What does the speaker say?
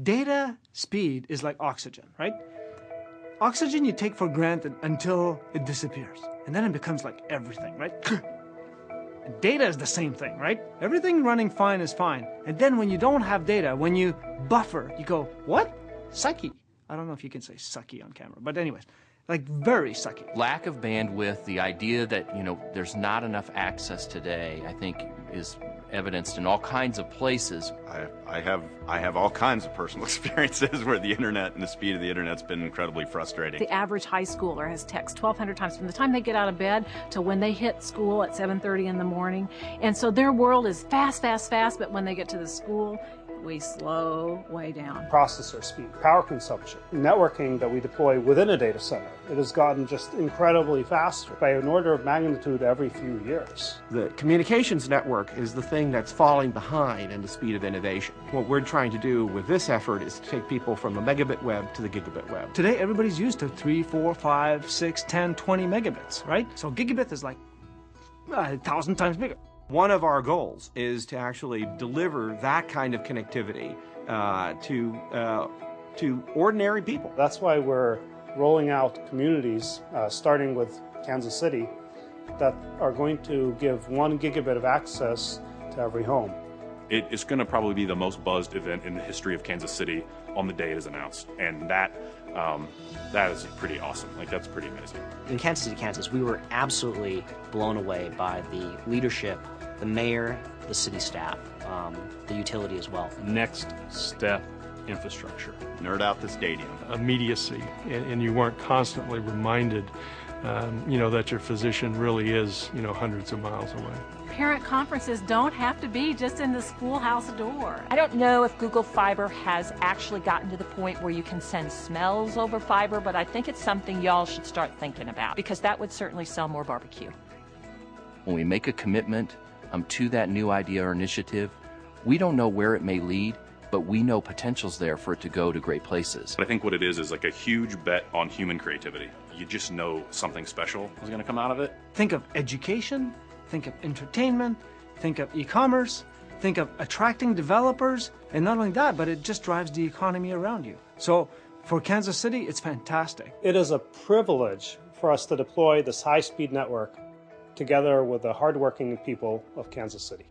Data speed is like oxygen, right? Oxygen you take for granted until it disappears, and then it becomes like everything, right? Data is the same thing, right? Everything running fine is fine. And then when you don't have data, when you buffer, you go, what? Sucky. I don't know if you can say sucky on camera, but anyways, like very sucky. Lack of bandwidth, the idea that, there's not enough access today, I think is evidenced in all kinds of places. I have all kinds of personal experiences where the internet and the speed of the internet's been incredibly frustrating. The average high schooler has text 1,200 times from the time they get out of bed to when they hit school at 7:30 in the morning. And so their world is fast, fast, fast, but when they get to the school, we slow way down. Processor speed, power consumption, networking that we deploy within a data center. It has gotten just incredibly faster by an order of magnitude every few years. The communications network is the thing that's falling behind in the speed of innovation. What we're trying to do with this effort is to take people from the megabit web to the gigabit web. Today, everybody's used to 3, 4, 5, 6, 10, 20 megabits, right? So gigabit is like 1,000 times bigger. One of our goals is to actually deliver that kind of connectivity to ordinary people. That's why we're rolling out communities, starting with Kansas City, that are going to give 1 gigabit of access to every home. It is going to probably be the most buzzed event in the history of Kansas City on the day it is announced, and that is pretty awesome. Like, that's pretty amazing. In Kansas City, Kansas, we were absolutely blown away by the leadership, the mayor, the city staff, the utility as well. Next step infrastructure. Nerd out the stadium. Immediacy, and you weren't constantly reminded, that your physician really is, hundreds of miles away. Parent conferences don't have to be just in the schoolhouse door. I don't know if Google Fiber has actually gotten to the point where you can send smells over fiber, but I think it's something y'all should start thinking about, because that would certainly sell more barbecue. When we make a commitment to that new idea or initiative, we don't know where it may lead, but we know potential's there for it to go to great places. I think what it is like a huge bet on human creativity. You just know something special is going to come out of it. Think of education, think of entertainment, think of e-commerce, think of attracting developers, and not only that, but it just drives the economy around you. So for Kansas City, it's fantastic. It is a privilege for us to deploy this high-speed network together with the hardworking people of Kansas City.